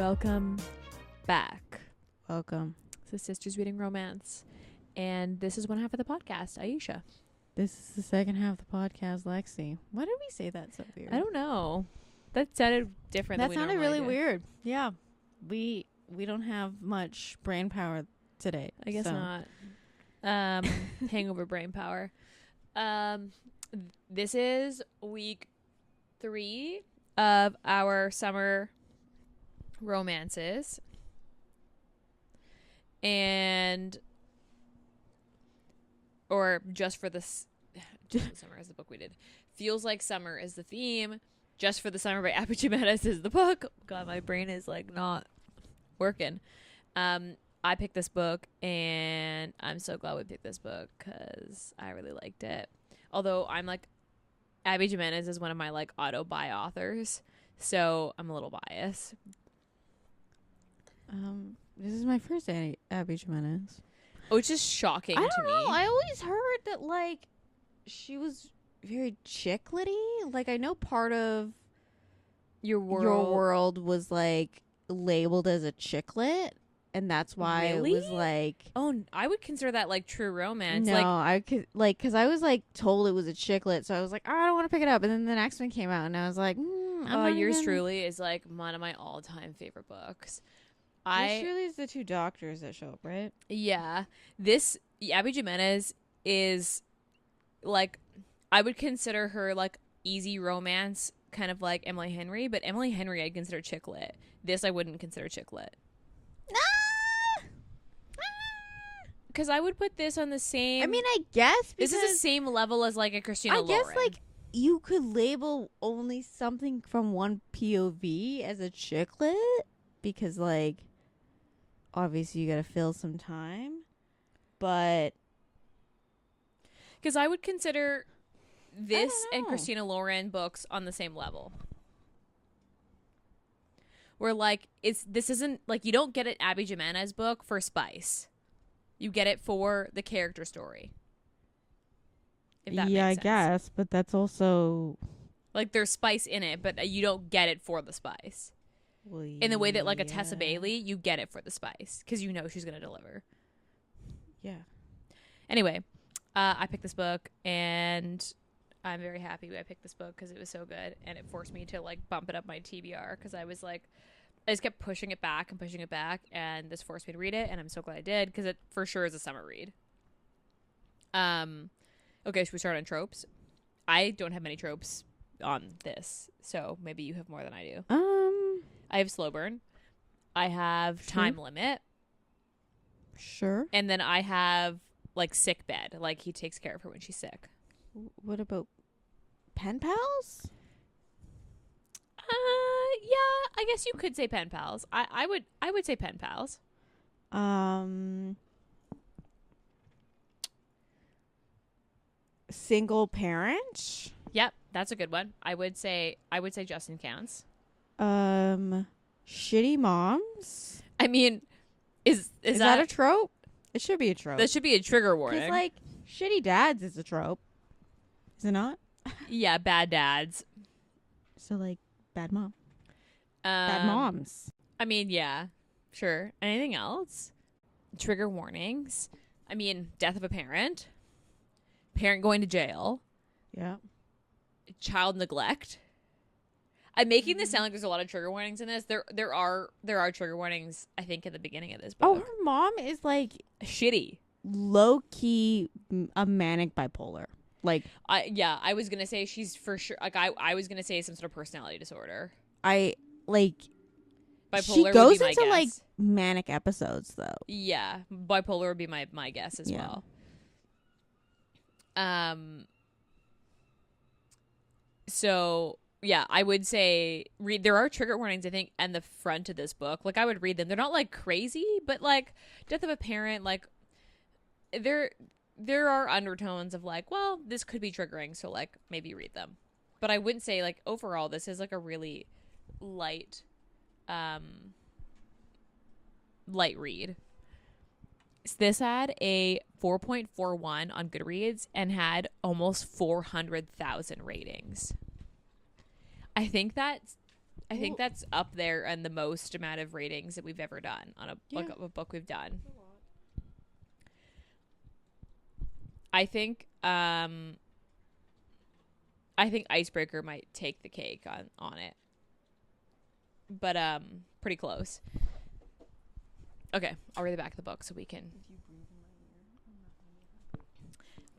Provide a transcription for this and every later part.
Welcome back. Welcome. to Sisters Reading Romance. And this is one half of the podcast, Ayesha. This is the second half of the podcast, Lexi. Why did we say that so weird? I don't know. That sounded different That than we sounded normally really do. weird. Yeah. We don't have much brain power today. I guess so. not. Hangover brain power. This is week 3 of our summer romances. And or just for this just for the summer is the book we did. Feels Like Summer is the theme. Just for the Summer by Abby Jimenez is the book. God, my brain is like not working. I picked this book and I'm so glad we picked this book because I really liked it. Although I'm like, Abby Jimenez is one of my like auto buy authors, so I'm a little biased. This is my first Abby Jimenez. Which is shocking to me. I always heard that like she was very chiclety. Like I know part of Your your world was like labeled as a chicklet, and that's why Really? it was like. Oh, I would consider that like true romance. No, Like, I could like because I was like told it was a chicklet, so I was like, oh, I don't want to pick it up. And then the next one came out, and I was like, Yours Truly is like one of my all-time favorite books. Yours Truly is the two doctors that show up, right? Yeah, this Abby Jimenez is like, I would consider her like easy romance, kind of like Emily Henry, but Emily Henry I'd consider chicklit. This I wouldn't consider chicklit. Because I would put this on the same. I mean, I guess this is the same level as like a Christina Lauren. I guess like you could label only something from one POV as a chicklit because like obviously you got to fill some time, but because I would consider this and know. Christina Lauren books on the same level. Where like this isn't like you don't get an Abby Jimenez book for spice. You get it for the character story. If that yeah, I makes sense. guess, but that's also Like there's spice in it, but you don't get it for the spice. In the way that like a Tessa Bailey, you get it for the spice because you know she's gonna deliver. Yeah. Anyway, I picked this book and I'm very happy I picked this book because it was so good and it forced me to like bump it up my TBR because I was like, I just kept pushing it back and this forced me to read it and I'm so glad I did because it for sure is a summer read. Okay, should we start on tropes? I don't have many tropes on this, so maybe you have more than I do. I have slow burn. I have time limit. Sure. And then I have like sick bed. Like he takes care of her when she's sick. What about pen pals? Yeah, I guess you could say pen pals. I would say pen pals. Single parent? Yep, that's a good one. I would say Justin counts. Shitty moms? I mean, is that a trope? It should be a trope. That should be a trigger warning. Because, like, shitty dads is a trope. Is it not? Yeah, bad dads. So, like, bad mom. Bad moms. I mean, yeah, sure. Anything else? Trigger warnings. I mean, death of a parent. Parent going to jail. Yeah. Child neglect. I'm making this sound like there's a lot of trigger warnings in this. There are trigger warnings, I think, at the beginning of this book. Oh, her mom is, like, shitty. Low-key a manic bipolar. Like, I was going to say she's for sure, like, I was going to say some sort of personality disorder. Bipolar she goes would be my into, guess. like, manic episodes, though. Yeah, bipolar would be my guess as well. So, yeah, I would say there are trigger warnings, I think, in the front of this book. Like, I would read them. They're not, like, crazy, but, like, death of a parent, like, there are undertones of, like, well, this could be triggering, so, like, maybe read them. But I wouldn't say, like, overall, this is, like, a really light read. This had a 4.41 on Goodreads and had almost 400,000 ratings. I think that's I think that's up there and the most amount of ratings that we've ever done on a book we've done. I think Icebreaker might take the cake on it. But pretty close. Okay, I'll read the back of the book so we can.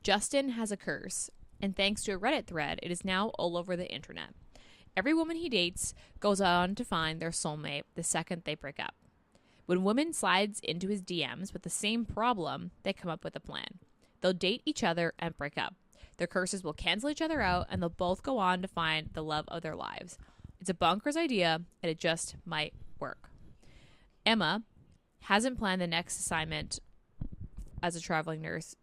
Justin has a curse, and thanks to a Reddit thread, it is now all over the internet. Every woman he dates goes on to find their soulmate the second they break up. When woman slides into his DMs with the same problem, they come up with a plan. They'll date each other and break up. Their curses will cancel each other out, and they'll both go on to find the love of their lives. It's a bonkers idea, and it just might work. Emma hasn't planned the next assignment as a traveling nurse.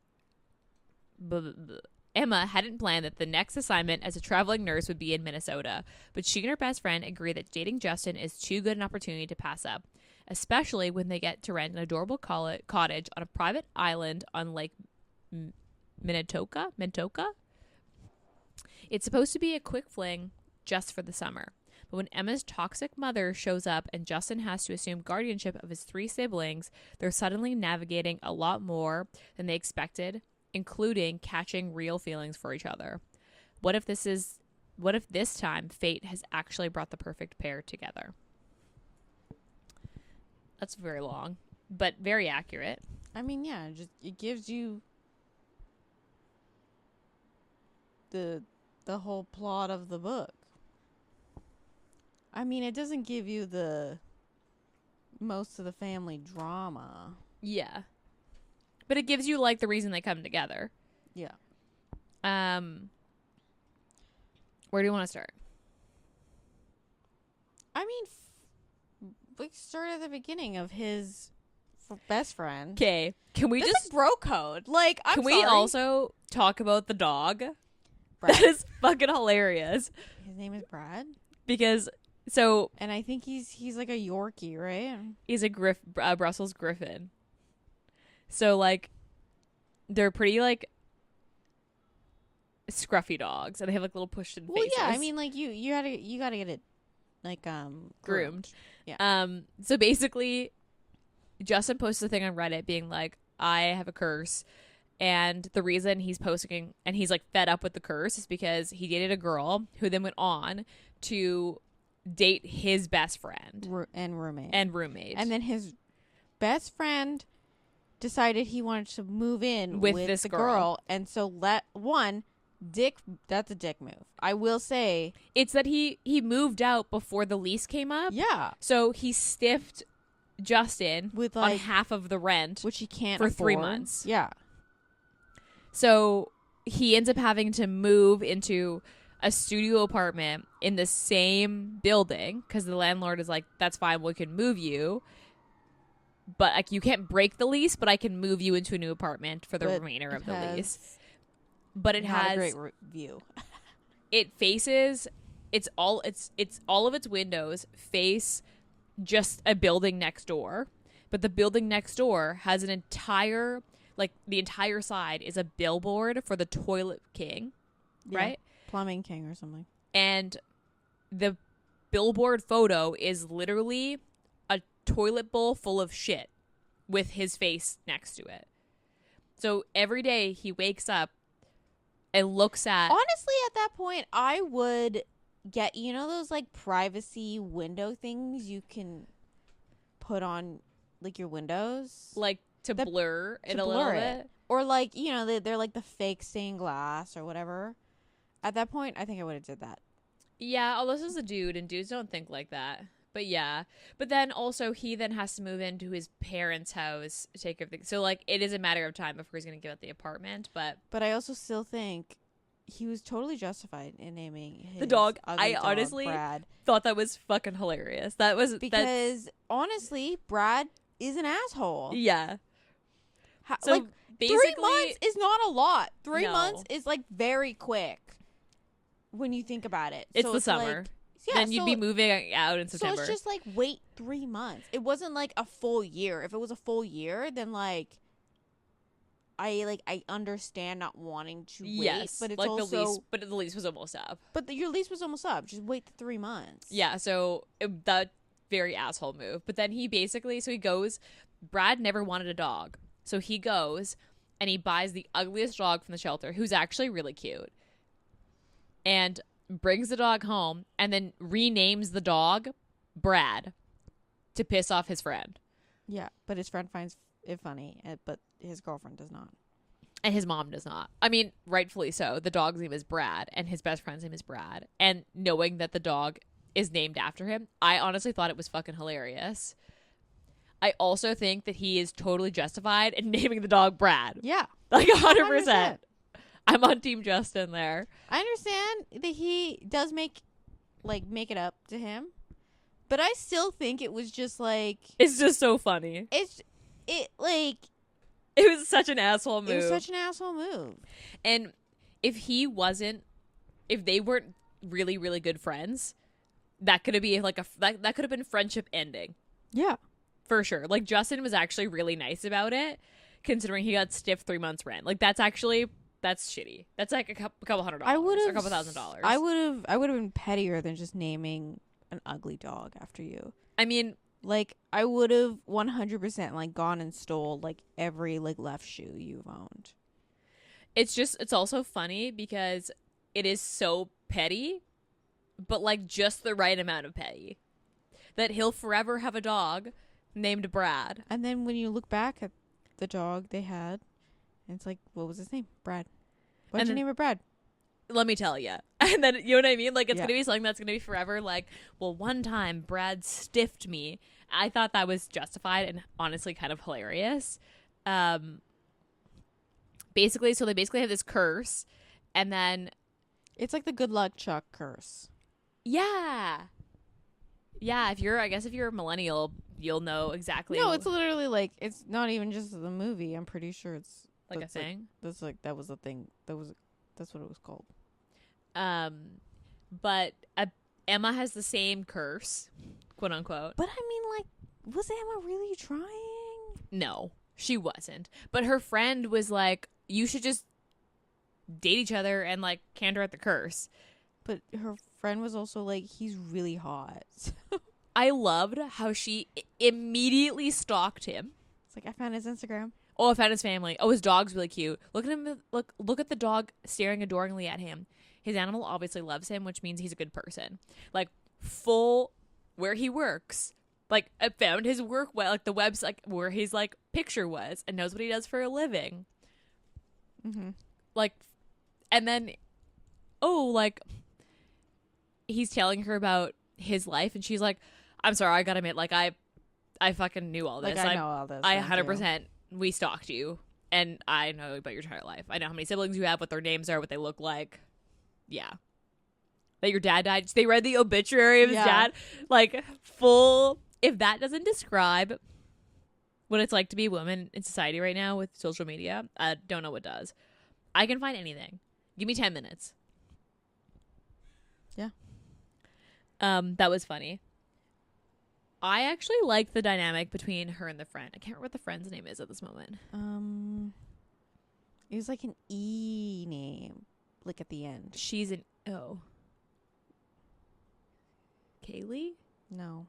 Emma hadn't planned that the next assignment as a traveling nurse would be in Minnesota, but she and her best friend agree that dating Justin is too good an opportunity to pass up, especially when they get to rent an adorable cottage on a private island on Lake Minnetonka. It's supposed to be a quick fling just for the summer. But when Emma's toxic mother shows up and Justin has to assume guardianship of his 3 siblings, they're suddenly navigating a lot more than they expected, including catching real feelings for each other. What if this time fate has actually brought the perfect pair together? That's very long, but very accurate. I mean, yeah, it gives you the whole plot of the book. I mean, it doesn't give you the most of the family drama. Yeah. But it gives you, like, the reason they come together. Yeah. Where do you want to start? I mean, we start at the beginning of his best friend. Okay. Can we This just... is bro code. Like, I'm Can sorry. we also talk about the dog? Brad. That is fucking hilarious. His name is Brad. Because... So and I think he's like a Yorkie, right? he's a Brussels Griffin. So like, they're pretty like scruffy dogs, and they have like little pushed-in faces. Well, yeah, I mean, like you gotta get it like groomed. Yeah. So basically, Justin posted a thing on Reddit being like, "I have a curse," and the reason he's posting and he's like fed up with the curse is because he dated a girl who then went on to date his best friend and roommate. And then his best friend decided he wanted to move in with this the girl. And so that's a dick move. I will say. It's that he moved out before the lease came up. Yeah. So he stiffed Justin with on half of the rent, which he can't for afford. 3 months. Yeah. So he ends up having to move into a studio apartment in the same building because the landlord is like, that's fine, we can move you, but like you can't break the lease, but I can move you into a new apartment for the remainder of the lease. But it has a great view. It faces all of its windows face just a building next door, but the building next door has an entire, like the entire side is a billboard for the Toilet King, right? Plumbing King or something. And the billboard photo is literally a toilet bowl full of shit with his face next to it. So every day he wakes up and looks at... Honestly, at that point, I would get, you know, those like privacy window things you can put on like your windows? Like to blur it a little bit? Or like, you know, they're like the fake stained glass or whatever. At that point, I think I would have did that. Yeah, although this is a dude, and dudes don't think like that. But yeah. But then also, he then has to move into his parents' house to take everything. So, like, it is a matter of time before he's going to give up the apartment. But I also still think he was totally justified in naming his the dog. ugly I dog honestly Brad. thought that was fucking hilarious. That was... Because, honestly, Brad is an asshole. Yeah. So, like, basically... 3 months is not a lot. 3 No. months is, like, very quick. When you think about it. It's so the summer. Like, yeah, then you'd be moving out in September. So it's just like, wait 3 months. It wasn't like a full year. If it was a full year, then like, I understand not wanting to wait, Yes, but it's like also the lease, but the lease was almost up. but your lease was almost up. Just wait the 3 months. Yeah, so that very asshole move. But then he goes. Brad never wanted a dog, so he goes and he buys the ugliest dog from the shelter, who's actually really cute, and brings the dog home, and then renames the dog Brad to piss off his friend. Yeah, but his friend finds it funny, but his girlfriend does not. And his mom does not. I mean, rightfully so. The dog's name is Brad, and his best friend's name is Brad. And knowing that the dog is named after him, I honestly thought it was fucking hilarious. I also think that he is totally justified in naming the dog Brad. Yeah. Like 100%. 100%. I'm on Team Justin there. I understand that he does make it up to him, but I still think it was just like It's just so funny. It was such an asshole move. It was such an asshole move. And if they weren't really, really good friends, that could have been that could have been friendship ending. Yeah. For sure. Like, Justin was actually really nice about it, considering he got stiff 3 months rent. Like, that's shitty. That's like a couple $100. Or a couple $1,000. I would have been pettier than just naming an ugly dog after you. I mean, like, I would have 100% like gone and stole like every like left shoe you've owned. it's also funny because it is so petty, but like just the right amount of petty that he'll forever have a dog named Brad. And then when you look back at the dog they had, it's like, what was his name? Brad. Why'd you name it Brad? Let me tell you. And then, you know what I mean? Like, it's Yeah. going to be something that's going to be forever. Like, well, one time Brad stiffed me. I thought that was justified and honestly kind of hilarious. Basically, so they basically have this curse. And then, It's like the good luck Chuck curse. yeah. Yeah, if you're a millennial, you'll know exactly. No, it's literally like, it's not even just the movie. I'm pretty sure it's like a thing. That was a thing. That's what it was called. But Emma has the same curse, quote unquote. But I mean, like, was Emma really trying? No, she wasn't. But her friend was like, you should just date each other and like counteract the curse. But her friend was also like, he's really hot. I loved how she immediately stalked him. It's like, I found his Instagram. Oh, I found his family. Oh, his dog's really cute. Look at him. Look at the dog staring adoringly at him. His animal obviously loves him, which means he's a good person. Like, full where he works. Like, I found his work, like the website, like, where his like picture was, and knows what he does for a living. Mm-hmm. Like, and then, oh, like, he's telling her about his life, and she's like, I'm sorry, I gotta admit, like, I fucking knew all this. Like, I know all this. I 100%, we stalked you, and I know about your entire life. I know how many siblings you have, what their names are, what they look like. Yeah. That your dad died. They read the obituary of his dad. Like, full. If that doesn't describe what it's like to be a woman in society right now with social media, I don't know what does. I can find anything. Give me 10 minutes. Yeah. That was funny. I actually like the dynamic between her and the friend. I can't remember what the friend's name is at this moment. It was like an E name, like at the end. She's an O. Kaylee? No.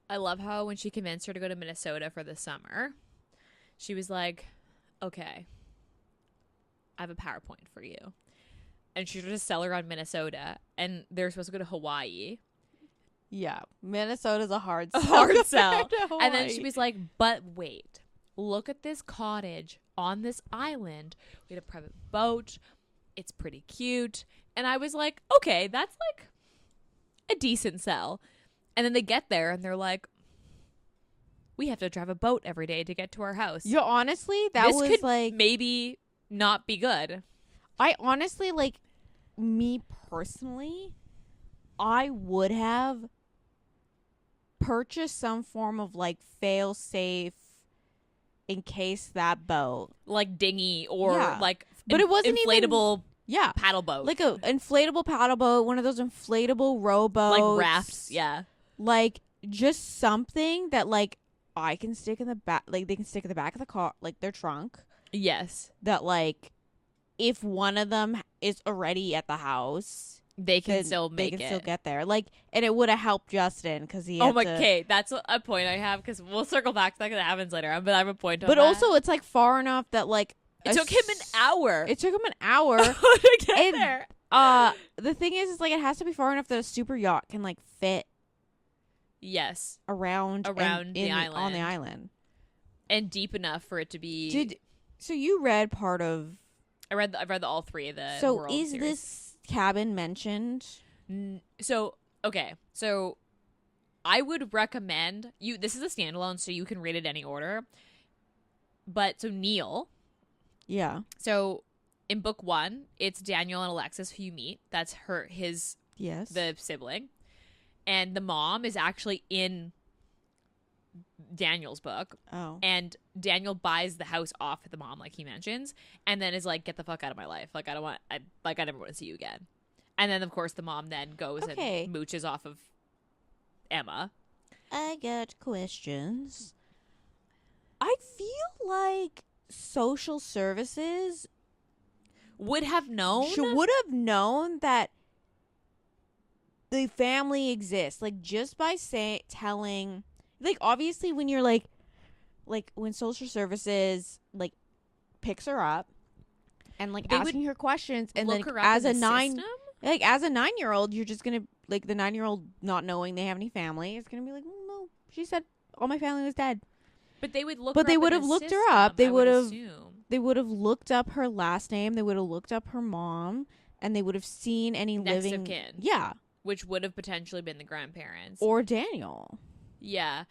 I love how when she convinced her to go to Minnesota for the summer, she was like, okay, I have a PowerPoint for you. And she tried to sell her on Minnesota, and they're supposed to go to Hawaii. Yeah. Minnesota's a hard sell. A hard sell. To And then Hawaii. she was like, but wait, look at this cottage on this island. We had a private boat. It's pretty cute. And I was like, okay, that's like a decent sell. And then they get there and they're like, we have to drive a boat every day to get to our house. Yeah, honestly, that This was could like, maybe not be good. I honestly, like, me personally, I would have purchased some form of like fail safe in case that boat, Like dinghy or Yeah. like But it wasn't inflatable yeah, paddle boat. like a inflatable paddle boat, one of those inflatable rowboats, Like rafts, yeah. like just something that like I can stick in the back, like they can stick in the back of the car, like their trunk. Yes. That like, if one of them is already at the house, They can still they make can it. still get there. Like, and it would have helped Justin because he. Oh my, okay, that's a point I have because we'll circle back to that because it happens later on. But I have a point on that. But also, it's like far enough that like it took him an hour. It took him an hour to get there. The thing is like it has to be far enough that a super yacht can like fit. Yes. Around the island. On the island. And deep enough for it to be. So you read part of. I read all three of the. So World is series. this cabin mentioned? So okay, so I would recommend you. This is a standalone, so you can read it any order. But so Neil. Yeah. So in book 1, it's Daniel and Alexis who you meet. That's his. Yes. The sibling, and the mom is actually in Daniel's book. Oh. And Daniel buys the house off of the mom, like he mentions, and then is like, "Get the fuck out of my life! Like I never want to see you again." And then of course the mom then goes and mooches off of Emma. I got questions. I feel like social services would have known that the family exists, like just by telling, like obviously when you're like when social services like picks her up and like asking her questions, and then as a 9-year-old you're just gonna like the 9-year-old not knowing they have any family is gonna be like, well, no, she said all my family was dead. But they would look. But they would have looked her up. They would have. Assume. They would have looked up her last name. They would have looked up her mom, and they would have seen any next living of kin. Yeah, which would have potentially been the grandparents or Daniel. Yeah,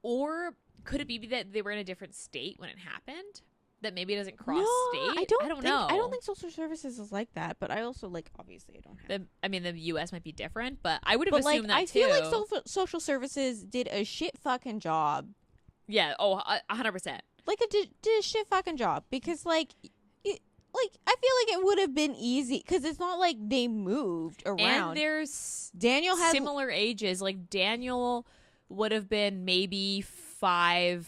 or could it be that they were in a different state when it happened? That maybe it doesn't cross state. I don't know. I don't think social services is like that. But I also like obviously I don't have. The U.S. might be different, but I would have assumed that I too. feel like social services did a shit fucking job. Yeah. Oh, 100%. Like it did a shit fucking job because like I feel like it would have been easy because it's not like they moved around. And there's Daniel has similar ages. Like Daniel would have been maybe 4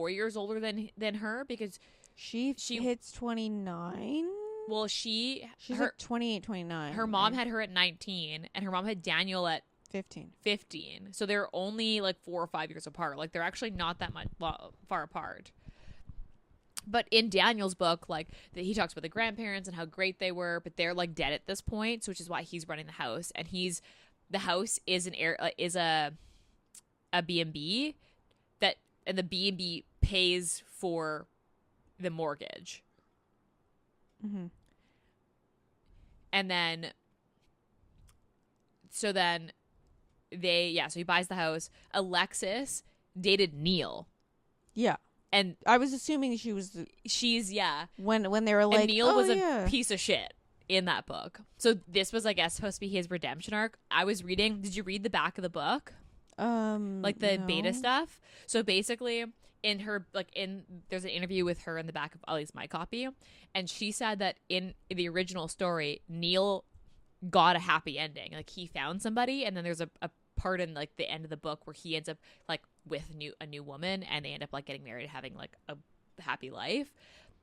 years older than her because she hits 29. Well, she's like 28, 29. Her mom had her at 19, and her mom had Daniel at 15. So they're only like 4 or 5 years apart. Like they're actually not that much far apart. But in Daniel's book, like he talks about the grandparents and how great they were, but they're like dead at this point, so which is why he's running the house. And the house is a B&B and the B&B pays for the mortgage. Mm-hmm. And then, so he buys the house. Alexis dated Neil. Yeah. And I was assuming she's when they were like, and Neil was a piece of shit in that book. So this was, I guess, supposed to be his redemption arc. I was reading. Did you read the back of the book? Like the beta stuff. So basically, in her there's an interview with her in the back of at least my copy, and she said that in the original story, Neil got a happy ending. Like he found somebody, and then there's a part in like the end of the book where he ends up like with a new woman, and they end up like getting married and having like a happy life.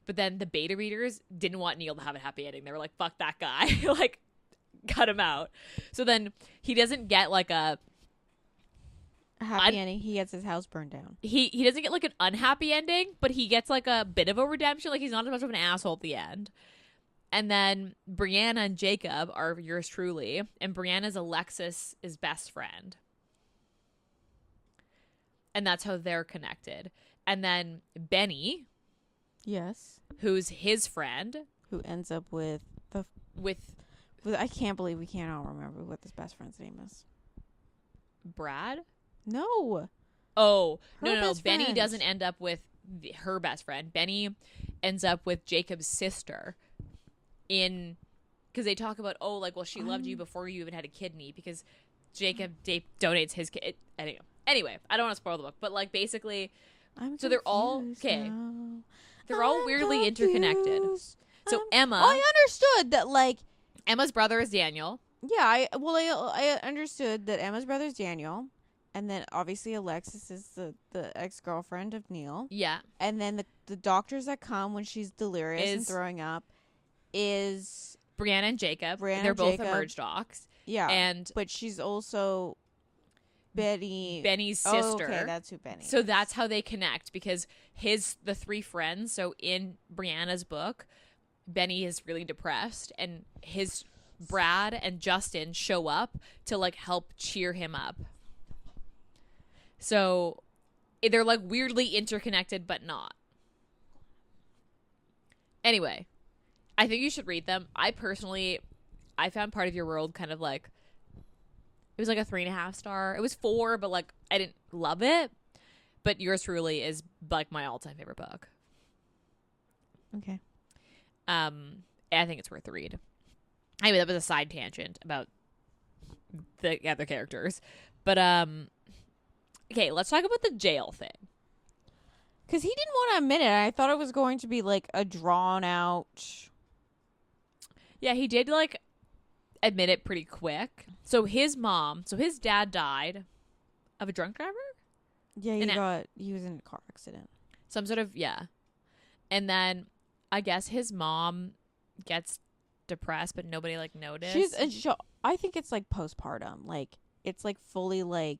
But then the beta readers didn't want Neil to have a happy ending. They were like, fuck that guy. Like cut him out. So then he doesn't get like a happy ending. He gets his house burned down. He doesn't get like an unhappy ending, but he gets like a bit of a redemption. Like he's not as much of an asshole at the end. And then Brianna and Jacob are yours truly, and Brianna's Alexis's best friend. And that's how they're connected. And then Benny, yes, who's his friend, who ends up with I can't believe we can't all remember what this best friend's name is. Brad? No. Oh, her no. Benny friend. doesn't end up with her best friend. Benny ends up with Jacob's sister because they talk about, she loved you before you even had a kidney because Jacob donates his kid. Anyway, I don't want to spoil the book, but like basically, so they're all okay. Now. They're all weirdly interconnected. So Emma, I understood that like Emma's brother is Daniel. Yeah, I understood that Emma's brother is Daniel, And then obviously Alexis is the ex-girlfriend of Neil. Yeah. And then the doctors that come when she's delirious and throwing up is Brianna and Jacob. Brianna They're and both Jacob. emerge docs. Yeah. But she's also Benny's sister. Oh, okay, that's who Benny So is. that's how they connect, because the three friends, so in Brianna's book, Benny is really depressed, and his Brad and Justin show up to like help cheer him up. So they're like weirdly interconnected, but not. Anyway, I think you should read them. I found Part of Your World kind of like, it was like a 3.5 star. It was 4, but like I didn't love it. But Yours Truly is like my all-time favorite book. Okay. I think it's worth the read. Anyway, that was a side tangent about the other characters. But okay, let's talk about the jail thing. Because he didn't want to admit it. I thought it was going to be like a drawn out. Yeah, he did like admit it pretty quick. So his dad died of a drunk driver? Yeah, he was in a car accident. Some sort of, yeah. And then I guess his mom gets depressed, but nobody like noticed. I think it's like postpartum. Like it's like fully like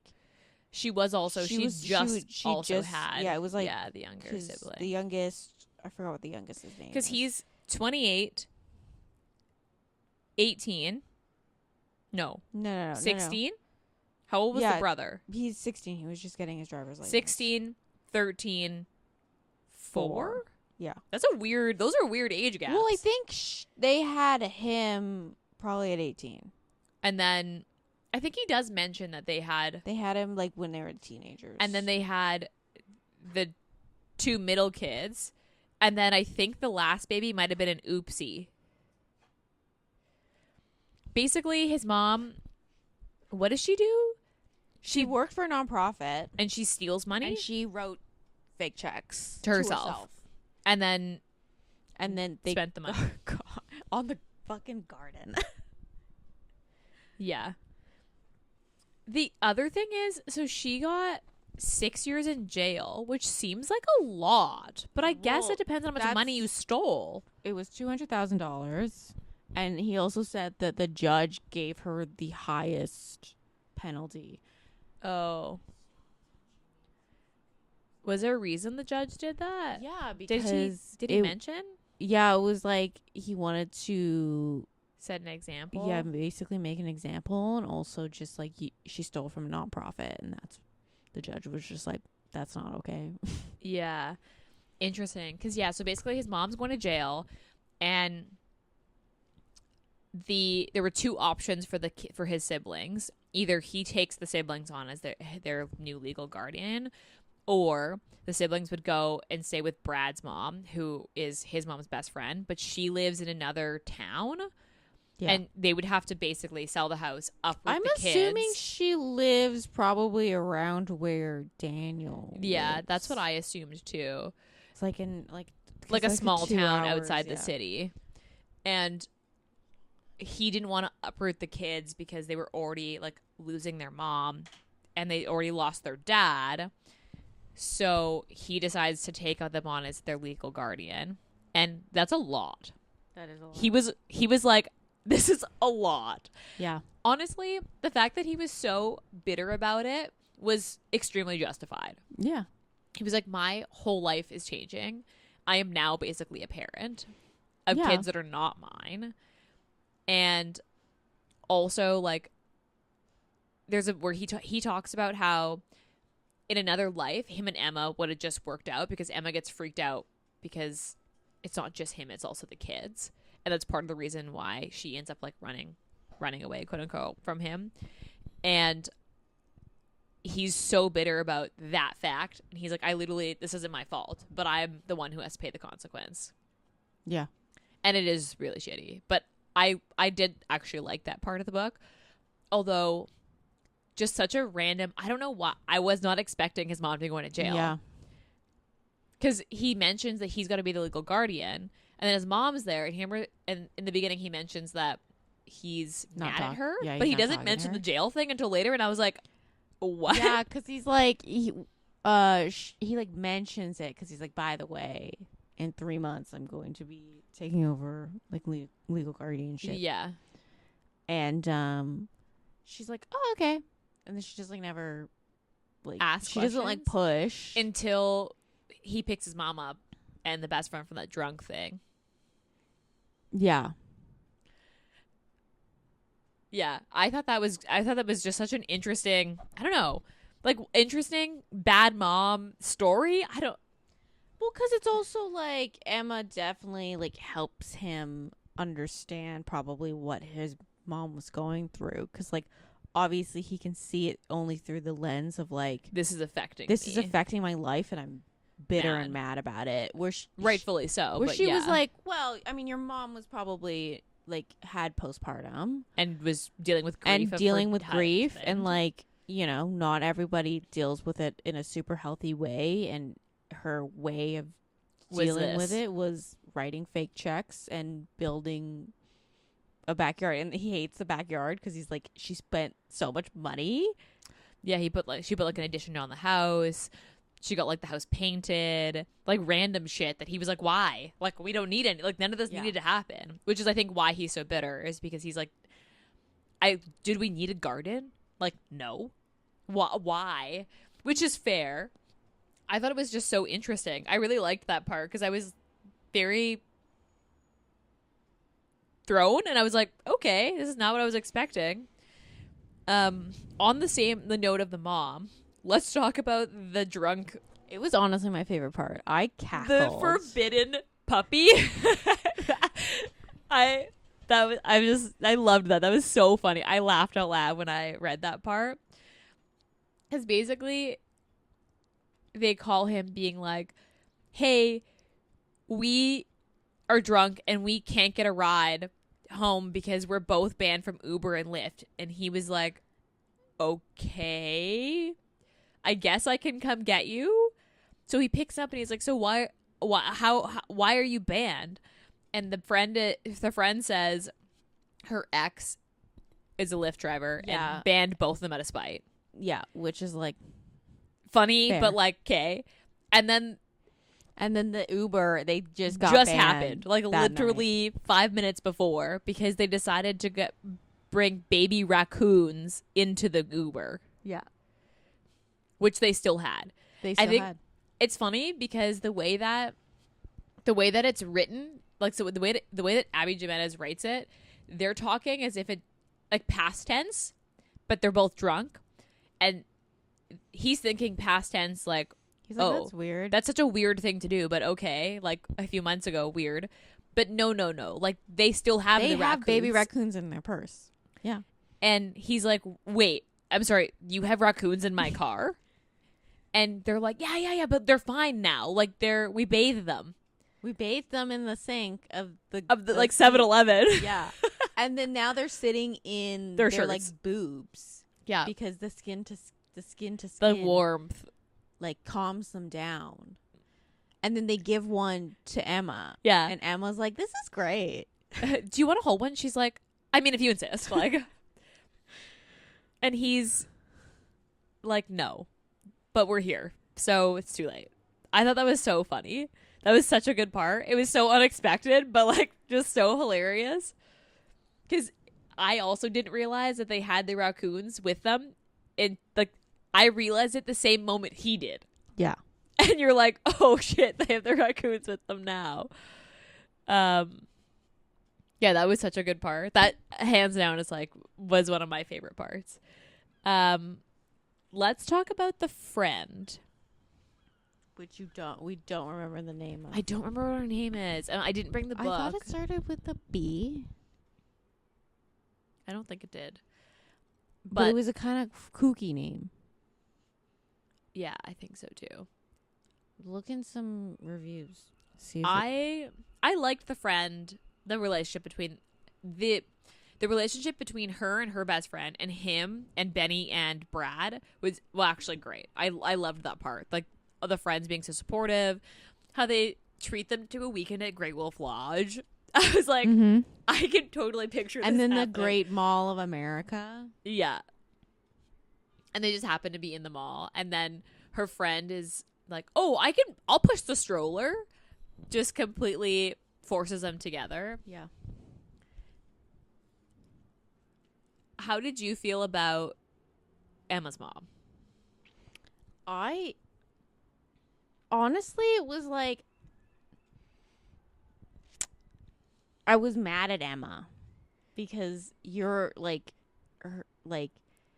she also had it was like the younger sibling. The youngest, I forgot what the youngest name is. Because he's 28, 18. No. 16? No. How old was the brother? He's 16. He was just getting his driver's license. 16, 13, 4? Yeah. Those are weird age gaps. Well, I think they had him probably at 18. And then I think he does mention that they had him like when they were teenagers. And then they had the 2 middle kids. And then I think the last baby might have been an oopsie. Basically, his mom, what does she do? She worked for a nonprofit. And she steals money? And she wrote fake checks to herself. And then they spent the money on the fucking garden. Yeah. The other thing is, so she got 6 years in jail, which seems like a lot, but I guess it depends on how much money you stole. It was $200,000, and he also said that the judge gave her the highest penalty. Oh. Was there a reason the judge did that? Yeah, because did he mention? Yeah, it was like he wanted to set an example. Yeah, basically make an example, and also just like she stole from a nonprofit, and the judge was just like, that's not okay. Yeah, interesting. Because so basically his mom's going to jail, and there were 2 options for his siblings. Either he takes the siblings on as their new legal guardian, or the siblings would go and stay with Brad's mom, who is his mom's best friend, but she lives in another town. Yeah. And they would have to basically sell the house up with the kids. I'm assuming she lives probably around where Daniel lives. That's what I assumed too. It's like in like a small town outside the city. And he didn't want to uproot the kids because they were already like losing their mom, and they already lost their dad. So he decides to take them on as their legal guardian. And that's a lot. That is a lot. He was like, this is a lot. Yeah. Honestly, the fact that he was so bitter about it was extremely justified. Yeah. He was like, my whole life is changing. I am now basically a parent of kids that are not mine. And also, like, there's where he talks about how in another life, him and Emma would have just worked out, because Emma gets freaked out because it's not just him, it's also the kids. And that's part of the reason why she ends up like running away, quote unquote, from him. And he's so bitter about that fact. And he's like, this isn't my fault, but I'm the one who has to pay the consequence. Yeah. And it is really shitty. But I did actually like that part of the book. Although, just such a random, I don't know why. I was not expecting his mom to be going to jail. Yeah. Because he mentions that he's got to be the legal guardian. And then his mom's there, and in the beginning he mentions that he's mad at her, but he doesn't mention the jail thing until later. And I was like, What? Yeah, because he's like he like mentions it because he's like, by the way, in 3 months I'm going to be taking over like legal guardianship. Yeah. And she's like, oh, okay, and then she just like never like Ask she doesn't like push until he picks his mom up and the best friend from that drunk thing. Yeah. Yeah, I thought that was just such an interesting, I don't know, like interesting bad mom story. I don't. Well, because it's also like Emma definitely like helps him understand probably what his mom was going through, because like obviously he can see it only through the lens of like, This is affecting my life and I'm bitter and mad about it. Rightfully so. Where but she yeah. was like, well, I mean, your mom was probably like had postpartum and was dealing with grief. And dealing with grief and like, you know, not everybody deals with it in a super healthy way, and her way of dealing with it was writing fake checks and building a backyard. And he hates the backyard because he's like, she spent so much money. Yeah, she put like an addition on the house. She got like the house painted, like random shit that he was like, why? Like, we don't need any, like none of this needed to happen. Which is, I think, why he's so bitter, is because he's like, did we need a garden? Like, no. Why? Which is fair. I thought it was just so interesting. I really liked that part because I was very thrown, and I was like, okay, this is not what I was expecting. On the note of the mom, let's talk about the drunk. It was honestly my favorite part. I cackled. The forbidden puppy. I loved that. That was so funny. I laughed out loud when I read that part. Because basically, they call him being like, hey, we are drunk and we can't get a ride home because we're both banned from Uber and Lyft. And he was like, okay, I guess I can come get you. So he picks up and he's like, so why are you banned? And the friend says her ex is a Lyft driver and banned both of them out of spite. Yeah, which is like funny, fair. but like, okay. And then the Uber, they just got just banned happened like literally night. 5 minutes before, because they decided to bring baby raccoons into the Uber. Yeah, which they still had. I think it's funny because the way that it's written, like, so the way that Abby Jimenez writes it, they're talking as if it like past tense, but they're both drunk, and he's thinking past tense like, he's like, that's weird. That's such a weird thing to do, but okay, like a few months ago, weird. But no. Like, they still have baby raccoons in their purse. Yeah. And he's like, wait, I'm sorry, you have raccoons in my car? And they're like, yeah, but they're fine now. Like, we bathe them. We bathed them in the sink of the like 7-Eleven. Yeah. And then now they're sitting in their like boobs. Yeah. Because the skin to skin, the warmth, like, calms them down. And then they give one to Emma. Yeah. And Emma's like, this is great. Do you want to hold one? She's like, I mean, if you insist. Like, and he's like, no, but we're here, so it's too late. I thought that was so funny. That was such a good part. It was so unexpected, but like just so hilarious. Because I also didn't realize that they had the raccoons with them. And like, I realized it the same moment he did. Yeah. And you're like, oh shit, they have the raccoons with them now. Yeah, that was such a good part. That hands down was one of my favorite parts. Let's talk about the friend. Which we don't remember the name of. I don't remember what her name is. I didn't bring the book. I thought it started with a B. I don't think it did. But it was a kind of kooky name. Yeah, I think so too. Look in some reviews. See if I liked the friend, the relationship between the relationship between her and her best friend, and him and Benny and Brad was actually great. I loved that part. Like, the friends being so supportive, how they treat them to a weekend at Great Wolf Lodge. I was like, I can totally picture this. And then happening. the Great Mall of America. Yeah. and they just happen to be in the mall, and then her friend is like, oh, I'll push the stroller, just completely forces them together. Yeah. How did you feel about Emma's mom? I honestly, it was like, I was mad at Emma because you're like,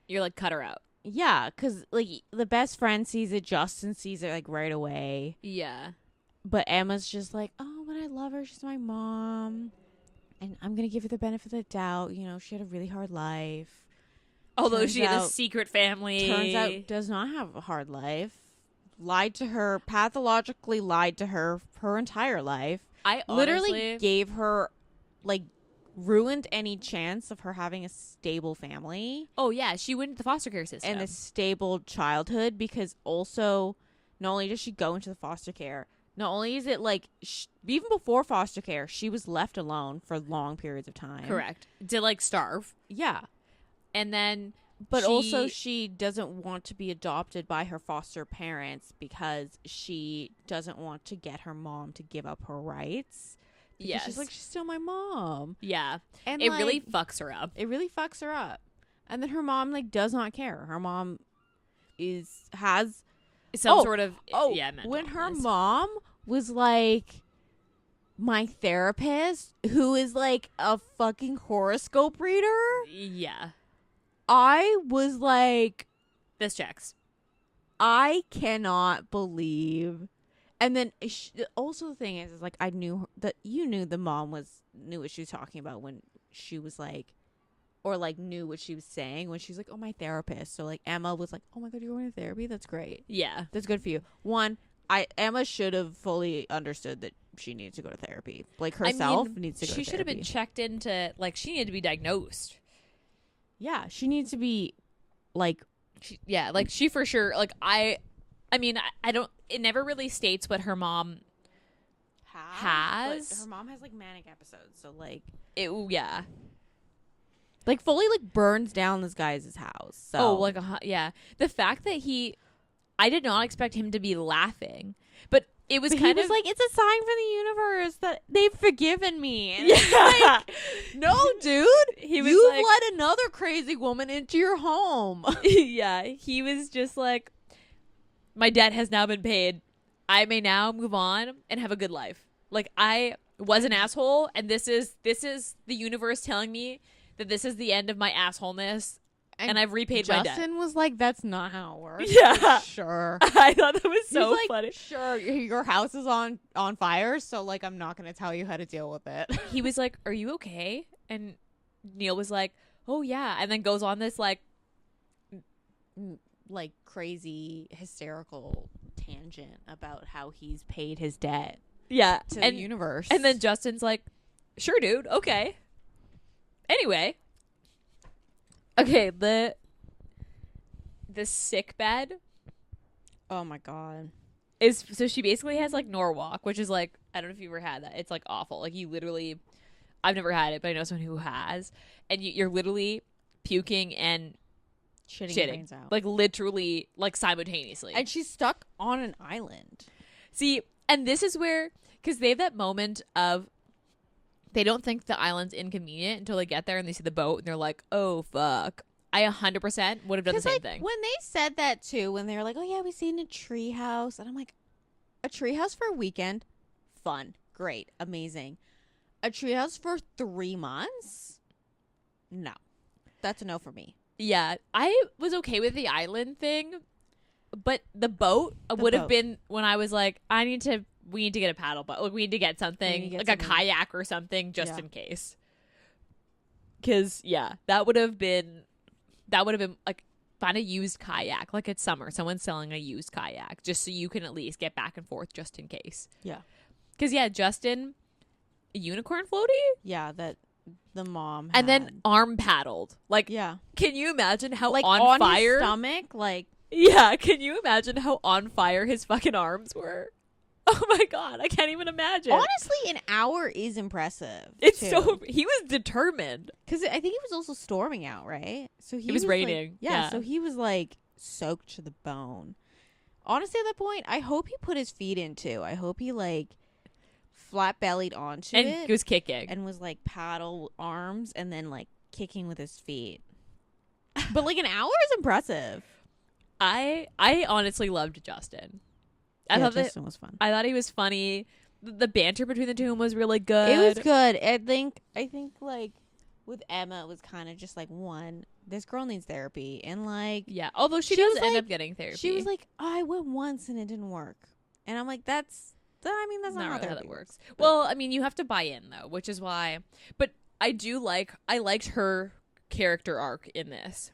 You're like, cut her out. yeah, because like the best friend sees it, Justin sees it like right away, Yeah. but Emma's just like, oh, but I love her, she's my mom, and I'm gonna give her the benefit of the doubt. You know, she had a really hard life. Although Turns she had a out- secret family. Turns out does not have a hard life. Lied to her, pathologically lied to her entire life. I Literally honestly, gave her, like, ruined any chance of her having a stable family oh yeah, she went into the foster care system. and a stable childhood, because also not only does she go into the foster care, not only is it like even before foster care, she was left alone for long periods of time. Correct. To like starve. Yeah. And then But also she doesn't want to be adopted by her foster parents because she doesn't want to get her mom to give up her rights. Because yes. she's like, she's still my mom. Yeah. And It like, really fucks her up. it really fucks her up. And then her mom like does not care. Her mom has Some sort of mental when her illness. mom was like my therapist, who is like a fucking horoscope reader, Yeah. I was like, This checks. I cannot believe. And then also the thing is like, I knew that you knew the mom knew what she was talking about when she was like, or like knew what she was saying when she was like, oh, my therapist. So like Emma was like, oh my God, you're going to therapy? That's great. Yeah. That's good for you. Emma should have fully understood that she needs to go to therapy. Like herself needs to go to therapy. She should have been checked into, like, she needed to be diagnosed. Yeah, she needs to be like, She for sure, like, I mean, I don't, it never really states what her mom has. But her mom has like manic episodes. So like, yeah. like fully like burns down this guy's house. So. Oh, like, yeah. The fact that I did not expect him to be laughing, but it was But kind he was of like, it's a sign from the universe that they've forgiven me. And yeah. no, dude, He was you've like, let another crazy woman into your home. yeah, he was just like, my debt has now been paid. I may now move on and have a good life. Like, I was an asshole, and this is the universe telling me that this is the end of my assholeness, and I've repaid my debt. Justin was like, that's not how it works. Yeah. Like, sure. I thought that was so He's like, funny. sure, your house is on fire, so like I'm not going to tell you how to deal with it. He was like, are you okay? And Neil was like, oh yeah, and then goes on this like crazy hysterical tangent about how he's paid his debt yeah to the universe. And then Justin's like, sure, dude, okay. Anyway. Okay, the sick bed oh my God. is, so she basically has like Norwalk, which is like, I don't know if you've ever had that. It's like awful. Like, you literally, I've never had it, but I know someone who has, and you're literally puking and Shitting your shitting, brains out. like literally, like simultaneously. And she's stuck on an island. See, and this is where, because they have that moment of, they don't think the island's inconvenient until they get there and they see the boat and they're like, oh fuck. I 100% would have done the same like, thing. when they said that too, when they were like, oh yeah, we seen a tree house, and I'm like, a tree house for a weekend? Fun. Great. Amazing. A tree house for 3 months? No. That's a no for me. Yeah, I was okay with the island thing, but the boat would have boat. been when I was like, we need to get a paddle boat. Like, we need to get something, get like something. a kayak or something, just Yeah. in case. Because, yeah, that would have been like, find a used kayak. Like, it's summer. Someone's selling a used kayak just so you can at least get back and forth just in case. Yeah. Because, yeah, Justin, a unicorn floaty? Yeah, that the mom And then had. arm paddled. Like, Yeah. can you imagine how Like on his fire? stomach, like, Yeah, can you imagine how on fire his fucking arms were? Oh my God, I can't even imagine. honestly, an hour is impressive. It's too. so, he was determined. Because I think it was also storming out, right? So he It was like- raining, yeah. So he was like, soaked to the bone. Honestly, at that point, I hope he put his feet into. I hope he like flat bellied onto And it was kicking. and was like paddle arms and then like kicking with his feet. But like an hour is impressive. I honestly loved Justin. I thought Justin was fun. I thought he was funny. The banter between the two of them was really good. It was good. I think like with Emma, it was kind of just like, one, this girl needs therapy, and like, yeah. Although she was does end like- up getting therapy. she was like, I went once and it didn't work, and I'm like, that's not not how really how therapy that works. But- Well, I mean, you have to buy in though, which is why. But I liked her character arc in this.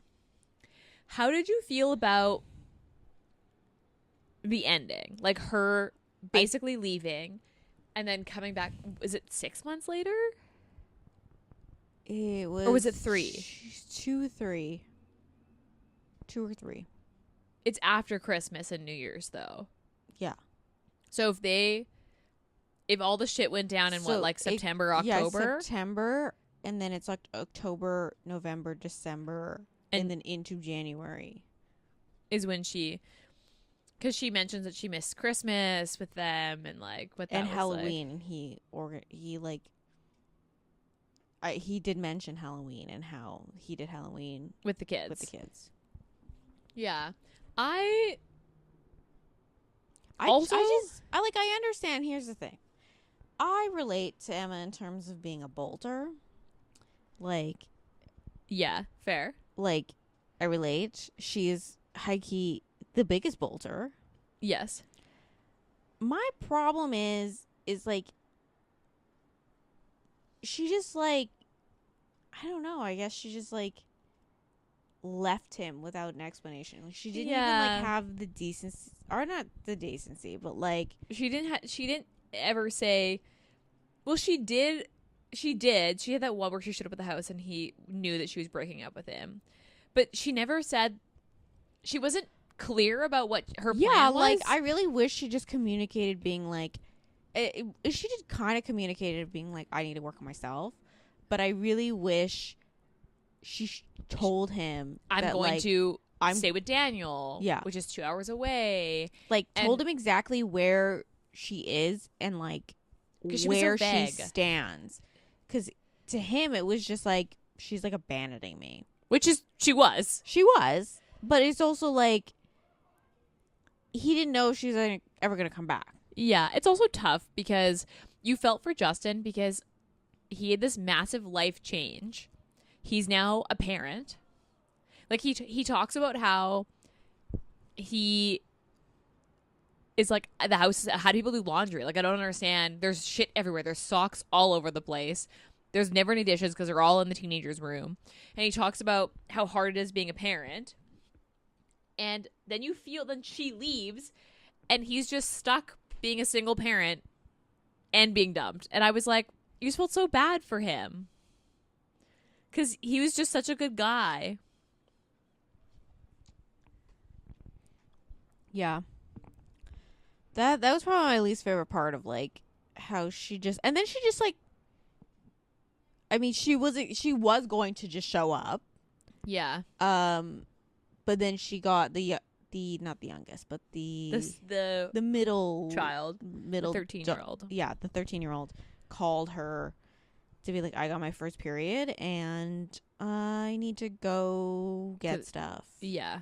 How did you feel about the ending? Like her basically leaving and then coming back. Is it 6 months later? It was, Or was it 3? 2 or 3. It's after Christmas and New Year's though. Yeah. So if all the shit went down in So what, like it- September, Yeah, October, September, and then it's like October, November, December, And- and then into January. is when because she mentions that she missed Christmas with them and like what that And was Halloween, he did mention Halloween and how he did Halloween like, with the kids. with the kids. Yeah, Also, Also- I understand. Here's the thing. I relate to Emma in terms of being a bolter. Like, yeah, fair. I relate. She is high key the biggest bolter. Yes, My problem is like, she just like, I don't know. I guess she just like left him without an explanation. Like, she didn't even Yeah. like have the decency, or not the decency, but like, she didn't ever say. Well, she did. She had that one where she showed up at the house and he knew that she was breaking up with him, but she never said. She wasn't clear about what her plan was. like, I really wish she just communicated being like, she did kind of communicated being like, I need to work on myself, but I really wish she told him I'm that, going like, to I'm stay with Daniel. Yeah. which is 2 hours away. like told and- him exactly where she is and like 'Cause she was so where she vague. stands, because to him it was just like, she's like abandoning me. Which is she was. She was, but it's also like, he didn't know she was ever gonna come back. Yeah, it's also tough because you felt for Justin because he had this massive life change. He's now a parent. Like he talks about how he is like at the house. How do people do laundry? Like, I don't understand. There's shit everywhere. There's socks all over the place. There's never any dishes because they're all in the teenager's room. And he talks about how hard it is being a parent. And then then she leaves and he's just stuck being a single parent and being dumped. And I was like, you just felt so bad for him. Because he was just such a good guy. Yeah. That was probably my least favorite part of like how she just, and then she just like, I mean, she was going to just show up. Yeah. But then she got the not the youngest, but The the middle child. middle 13-year-old. Yeah, the 13-year-old called her to be like, I got my first period and I need to go get stuff. Yeah.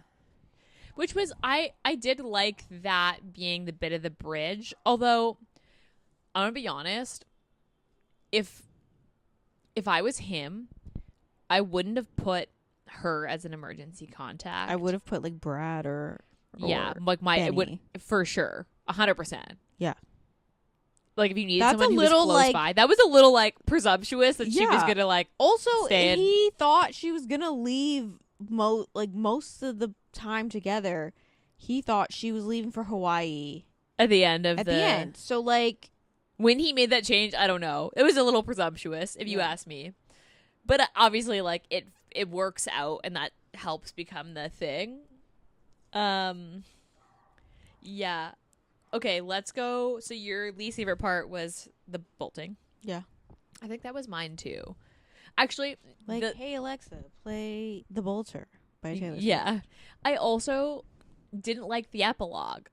Which was, I did like that being the bit of the bridge. Although, I'm going to be honest, if I was him, I wouldn't have put her as an emergency contact. I would have put like Brad or yeah, like it would Benny. for sure, 100%. Yeah. Like if you needed That's someone a who was little, close like- by, that was a little like presumptuous that she was Yeah. gonna like. Also, Stay in- he thought she was gonna leave most of the time together. He thought she was leaving for Hawaii At the end of at the end. So like, when he made that change, I don't know. It was a little presumptuous, if you Yeah. ask me. But obviously, like it works out, and that helps become the thing. Yeah. Okay, let's go. So your least favorite part was the bolting. yeah, I think that was mine too. Actually, like, hey Alexa, play The Bolter. by Taylor Swift. Yeah. I also didn't like the epilogue.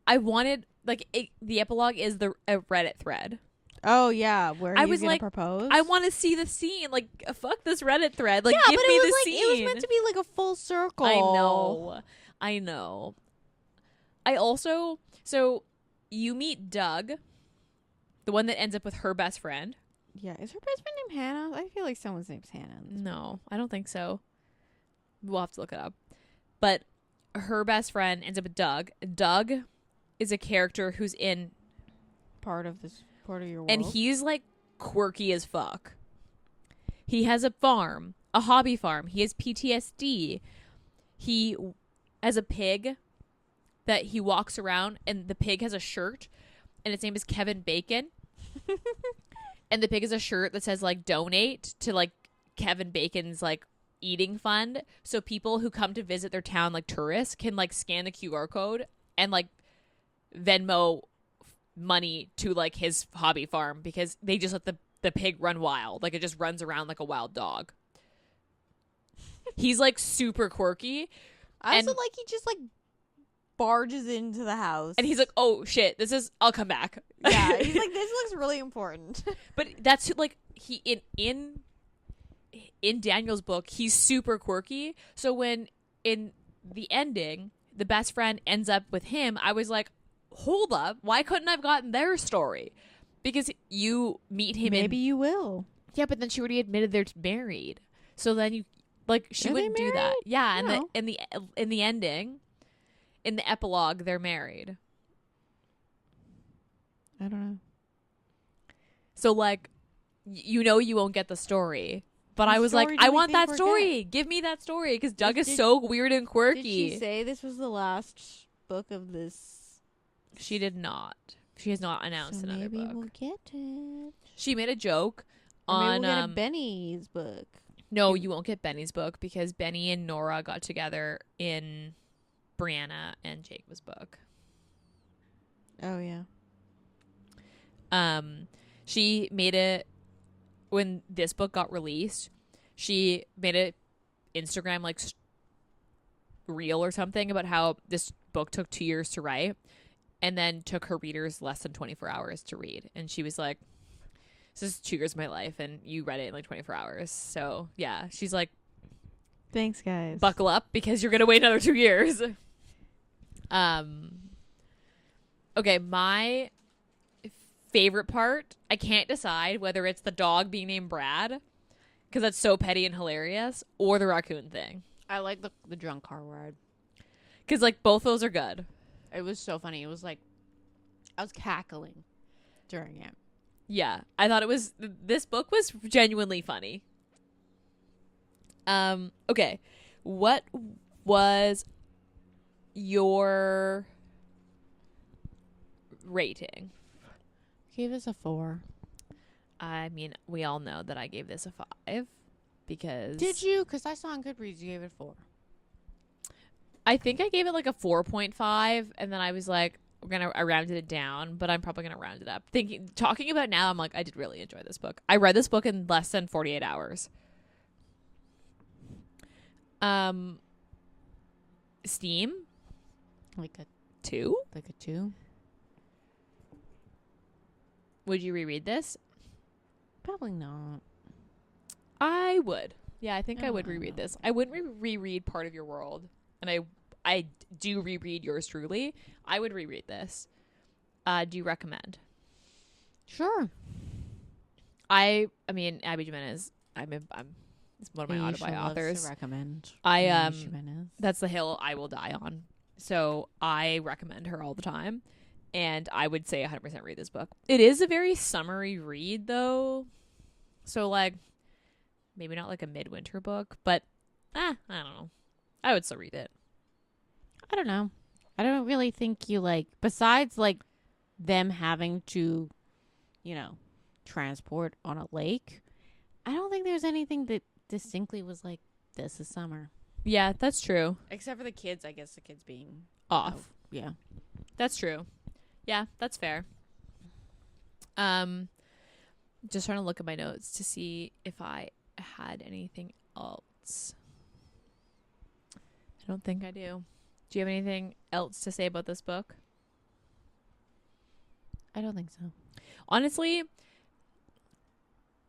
I wanted the epilogue is a Reddit thread. Oh yeah, where I he's was gonna like, propose. I want to see the scene. Like, fuck this Reddit thread. Like, yeah, give but me it was the like scene. it was meant to be like a full circle. I know. I also you meet Doug, the one that ends up with her best friend. Yeah, is her best friend named Hannah? I feel like someone's name's Hannah. No, I don't think so. We'll have to look it up. But her best friend ends up with Doug. Doug is a character who's in Part of your world. and he's like quirky as fuck. He has a farm, a hobby farm. He has PTSD. He has a pig that he walks around, and the pig has a shirt, and its name is Kevin Bacon. And the pig has a shirt that says like donate to like Kevin Bacon's like eating fund, so people who come to visit their town, like tourists, can like scan the QR code and like Venmo money to like his hobby farm, because they just let the pig run wild. Like, it just runs around like a wild dog. He's like super quirky. I also and- like he just like barges into the house. And he's like, oh shit, I'll come back. yeah, he's like, this looks really important. But that's like, he in Daniel's book, he's super quirky. So when in the ending, the best friend ends up with him, I was like, hold up, why couldn't I have gotten their story? Because you meet him. Maybe you will. Yeah, but then she already admitted they're married. So then you like, she Are they wouldn't do that. married? Yeah, and No. in the ending, in the epilogue, they're married. I don't know. So like, you won't get the story. But What I was like, story do I we want think that we're story. Give me that story, because Doug is Did- so weird and quirky. Did she say this was the last book of this? She did not. She has not announced So another maybe book. we'll get it. She made a joke Or maybe on we'll get a Benny's book. no, you won't get Benny's book, because Benny and Nora got together in Brianna and Jacob's book. Oh yeah. She made it when this book got released. She made a Instagram like reel or something about how this book took 2 years to write, and then took her readers less than 24 hours to read. And she was like, this is 2 years of my life, and you read it in like 24 hours. So yeah, she's like, Thanks, guys. buckle up, because you're gonna wait another 2 years. Okay, my favorite part, I can't decide whether it's the dog being named Brad, because that's so petty and hilarious, or the raccoon thing, I like the drunk car ride. because like both those are good. It was so funny. It was like I was cackling during it. Yeah, I thought this book was genuinely funny. Okay, what was your rating? Gave us a 4. I mean, we all know that I gave this a 5, because Did you? Because I saw on Goodreads you gave it 4. I think I gave it like a 4.5, and then I was like, I rounded it down, but I'm probably gonna round it up. Talking about it now, I'm like, I did really enjoy this book. I read this book in less than 48 hours. Steam, Like a 2. 2. Would you reread this? Probably not. I would. Yeah, I think I Oh, would I reread know. this. I wouldn't reread Part of Your World, and I do reread Yours Truly. I would reread this. Do you recommend? Sure. I mean, Abby Jimenez. It's one of my Ayesha autobi loves authors. to recommend. I Ayesha Jimenez. That's the hill I will die on. So I recommend her all the time, and I would say 100% read this book. It is a very summery read, though. So like, maybe not like a midwinter book, but I don't know. I would still read it. I don't know. I don't really think you like, besides like them having to, transport on a lake, I don't think there's anything that distinctly was like, this is summer. Yeah, that's true. Except for the kids, I guess the kids being Off. Yeah. That's true. Yeah, that's fair. Just trying to look at my notes to see if I had anything else. I don't think I do. Do you have anything else to say about this book? I don't think so. Honestly,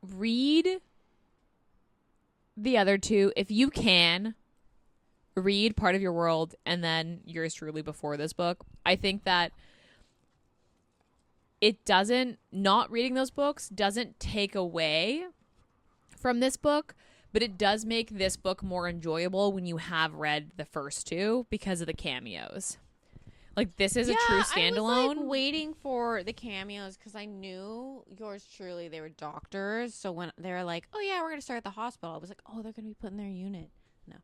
read the other two if you can. Read Part of Your World and then Yours Truly before this book. I think that not reading those books doesn't take away from this book, but it does make this book more enjoyable when you have read the first two because of the cameos. Like, this is a true standalone. I was like waiting for the cameos because I knew Yours Truly, they were doctors. So when they were like, oh yeah, we're going to start at the hospital, I was like, oh, they're going to be put in their unit. No.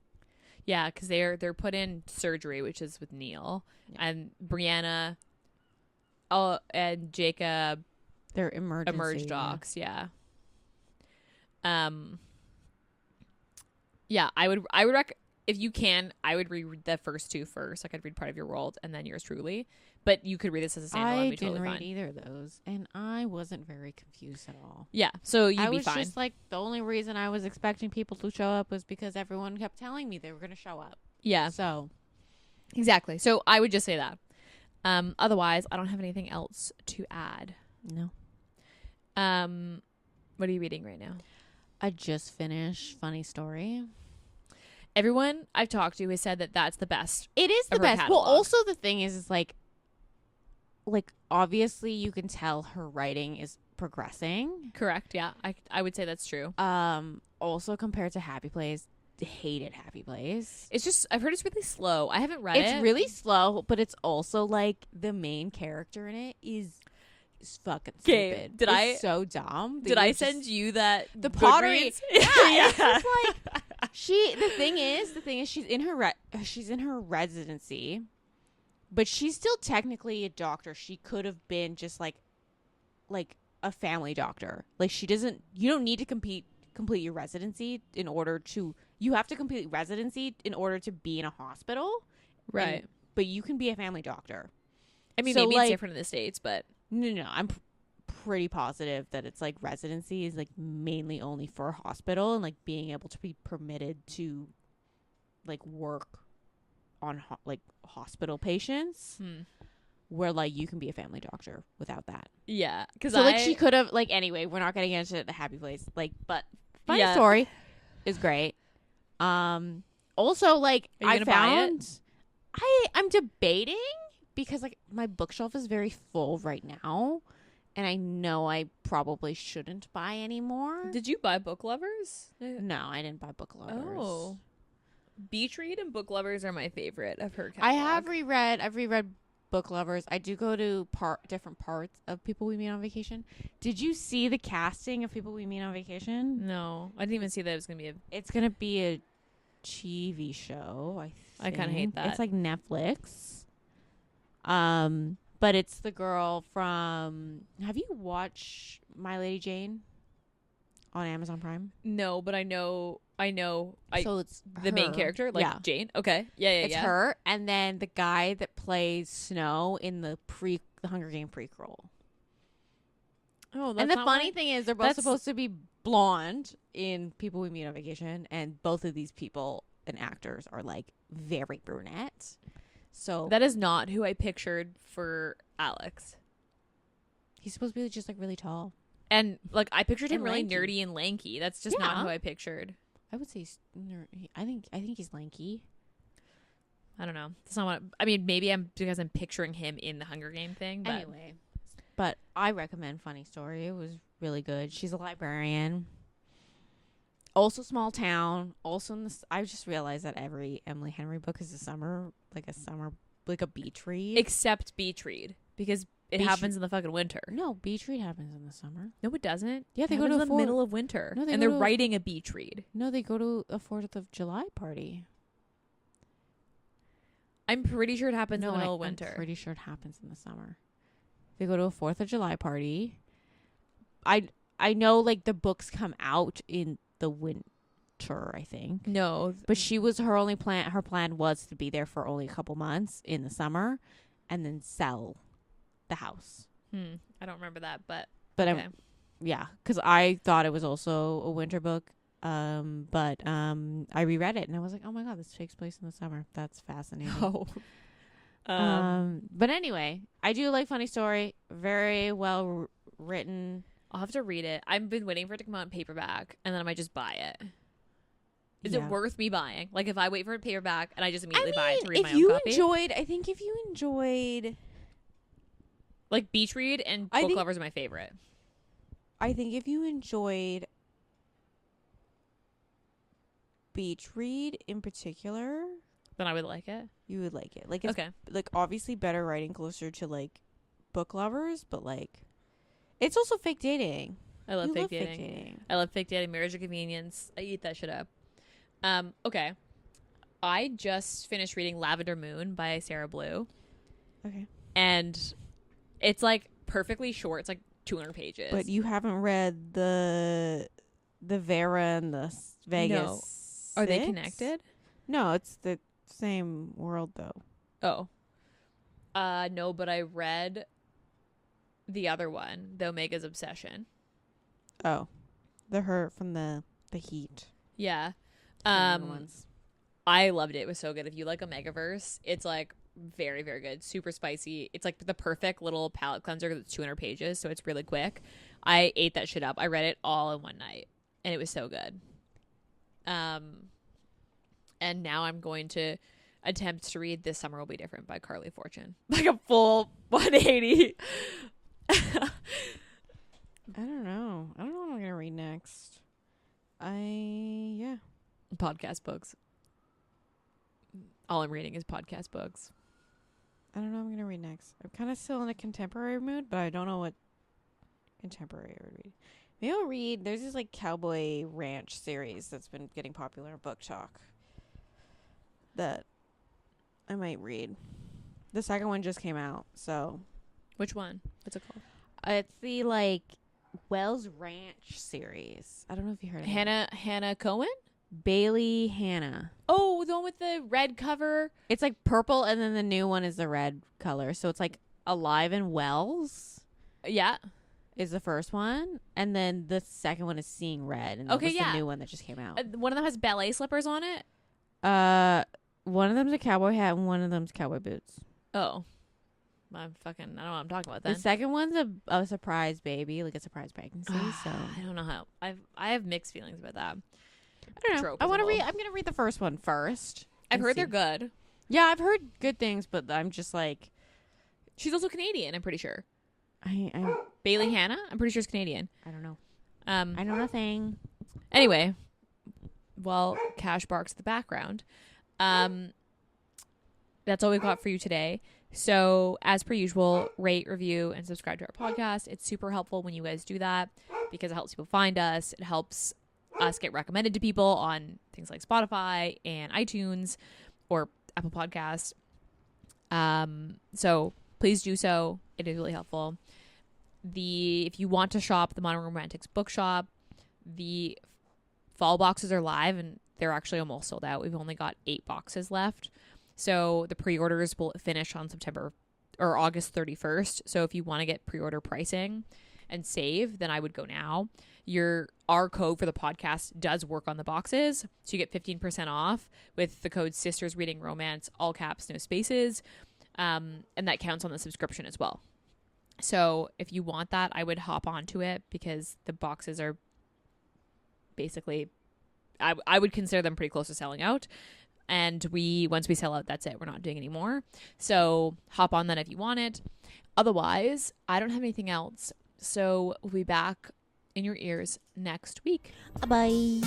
Yeah, because they're put in surgery, which is with Neil. Yeah. And Brianna and Jacob. They're emerge docs, yeah. Yeah, I would if you can, I would read the first two first. Like, I'd read Part of Your World and then Yours Truly. But you could read this as a standalone. I be totally didn't read fine. either of those, and I wasn't very confused at all. Yeah, so you'd be fine. I was just like, the only reason I was expecting people to show up was because everyone kept telling me they were going to show up. Yeah. So. Exactly. So I would just say that. Otherwise, I don't have anything else to add. No. What are you reading right now? I just finished Funny Story. Everyone I've talked to has said that that's the best. It is the best. Well, also the thing is like obviously you can tell her writing is progressing. Correct. Yeah, I would say that's true. Also compared to Happy Place, hated Happy Place. It's just, I've heard it's really slow. I haven't read it. It's really slow, but it's also like the main character in it is fucking stupid. It's so dumb. Did I send you that the pottery? Yeah. It's just like the thing is she's in her residency, but she's still technically a doctor. She could have been just like a family doctor. Like, you don't need to complete your residency you have to complete residency in order to be in a hospital. Right. But you can be a family doctor. I mean, maybe it's different in the States, but no, I'm pretty positive that it's like residency is like mainly only for a hospital, and like being able to be permitted to like work on like hospital patients, where like you can be a family doctor without that. Yeah, because like she could have like anyway. We're not getting into the Happy Place, like, but Funny Story is great. Also, like, I'm debating because like my bookshelf is very full right now, and I know I probably shouldn't buy anymore. Did you buy Book Lovers? No, I didn't buy Book Lovers. Oh, Beach Read and Book Lovers are my favorite of her catalog. I've reread Book Lovers. I do go to different parts of People We Meet on Vacation. Did you see the casting of People We Meet on Vacation? No, I didn't even see that it was gonna be It's gonna be a TV show. I kind of hate that. It's like Netflix. But it's the girl from. Have you watched My Lady Jane on Amazon Prime? No, but I know. So it's the main character, like Jane. Okay, yeah. It's her, and then the guy that plays Snow in the Hunger Game prequel. Oh, and the funny thing is, they're both supposed to be blonde in People We Meet on Vacation, and both of these people and actors are like very brunette. So that is not who I pictured for Alex. He's supposed to be just like really tall, and like I pictured him really nerdy and lanky. That's just not who I pictured. I would say he's I think he's lanky. I don't know. That's not what I mean. Maybe because I'm picturing him in the Hunger Game thing. But anyway, but I recommend Funny Story. It was really good. She's a librarian. Also small town. Also I just realized that every Emily Henry book is a beach read. Except Beach Read, because it happens in the fucking winter. No, Beach Read happens in the summer. No, it doesn't. Yeah, they go to the middle of winter. No, they're writing a beach read. No, they go to a 4th of July party. I'm pretty sure it happens in the middle of winter. I'm pretty sure it happens in the summer. They go to a 4th of July party. I know like the books come out in the winter, I think. No. But her plan was to be there for only a couple months in the summer and then sell the house. I don't remember that, but okay. Yeah, because I thought it was also a winter book, But I reread it and I was like, oh my God, this takes place in the summer. That's fascinating. Oh. But anyway, I do like Funny Story. Very well written. I'll have to read it. I've been waiting for it to come out in paperback, and then I might just buy it. Is it worth me buying? Like, if I wait for it paperback and I just immediately buy it to read my own copy? I think if you enjoyed... Like, Beach Read and Book Lovers are my favorite. I think if you enjoyed Beach Read in particular... Then I would like it. You would like it. Like, it's okay. Like, obviously better writing, closer to, like, Book Lovers, but, like, it's also fake dating. I love fake dating. I love fake dating, marriage of convenience. I eat that shit up. Okay. I just finished reading Lavender Moon by Sarah Blue. Okay. And it's, like, perfectly short. It's, like, 200 pages. But you haven't read the Vera and the Vegas. No. Are they connected? No, it's the same world though. Oh. No, but I read the other one, The Omega's Obsession. Oh. Her from the Heat. Yeah. Ones. I loved it. It was so good. If you like Omegaverse, it's like very, very good. Super spicy. It's like the perfect little palate cleanser because it's 200 pages, so it's really quick. I ate that shit up. I read it all in one night, and it was so good. And now I'm going to attempt to read This Summer Will Be Different by Carly Fortune. Like a full 180. I don't know. I don't know what I'm going to read next. Podcast books. All I'm reading is podcast books. I don't know what I'm going to read next. I'm kind of still in a contemporary mood, but I don't know what contemporary I would read. Maybe I'll read, there's this like Cowboy Ranch series that's been getting popular in Book Talk that I might read. The second one just came out, so. Which one? What's it called? It's the like Wells Ranch series. I don't know if you heard of it. Hannah Cohen? Bailey Hannah. Oh, the one with the red cover. It's like purple and then the new one is the red color. So it's like Alive in Wells. Yeah. Is the first one. And then the second one is Seeing Red. And that was the new one that just came out. One of them has ballet slippers on it? One of them's a cowboy hat and one of them's cowboy boots. Oh. I don't know what I'm talking about then. The second one's a surprise baby, like a surprise pregnancy. So I don't know how. I have mixed feelings about that. I don't know. I'm gonna read the first one first. I've heard they're good. Yeah, I've heard good things, but I'm just like, she's also Canadian. I'm pretty sure. I Bailey Hannah. I'm pretty sure she's Canadian. I don't know. I know nothing. Anyway, well, Cash barks in the background. That's all we've got for you today. So, as per usual, rate, review, and subscribe to our podcast. It's super helpful when you guys do that because it helps people find us. It helps us get recommended to people on things like Spotify and iTunes or Apple Podcasts. So please do so. It is really helpful. If you want to shop the Modern Romantics bookshop, the fall boxes are live and they're actually almost sold out. We've only got 8 boxes left. So the pre-orders will finish on August 31st. So if you want to get pre-order pricing and save, then I would go now. Our code for the podcast does work on the boxes. So you get 15% off with the code Sisters Reading Romance, all caps, no spaces. And that counts on the subscription as well. So if you want that, I would hop onto it because the boxes are basically, I would consider them pretty close to selling out. And once we sell out, that's it. We're not doing any more. So hop on that if you want it. Otherwise, I don't have anything else. So we'll be back in your ears next week. Bye.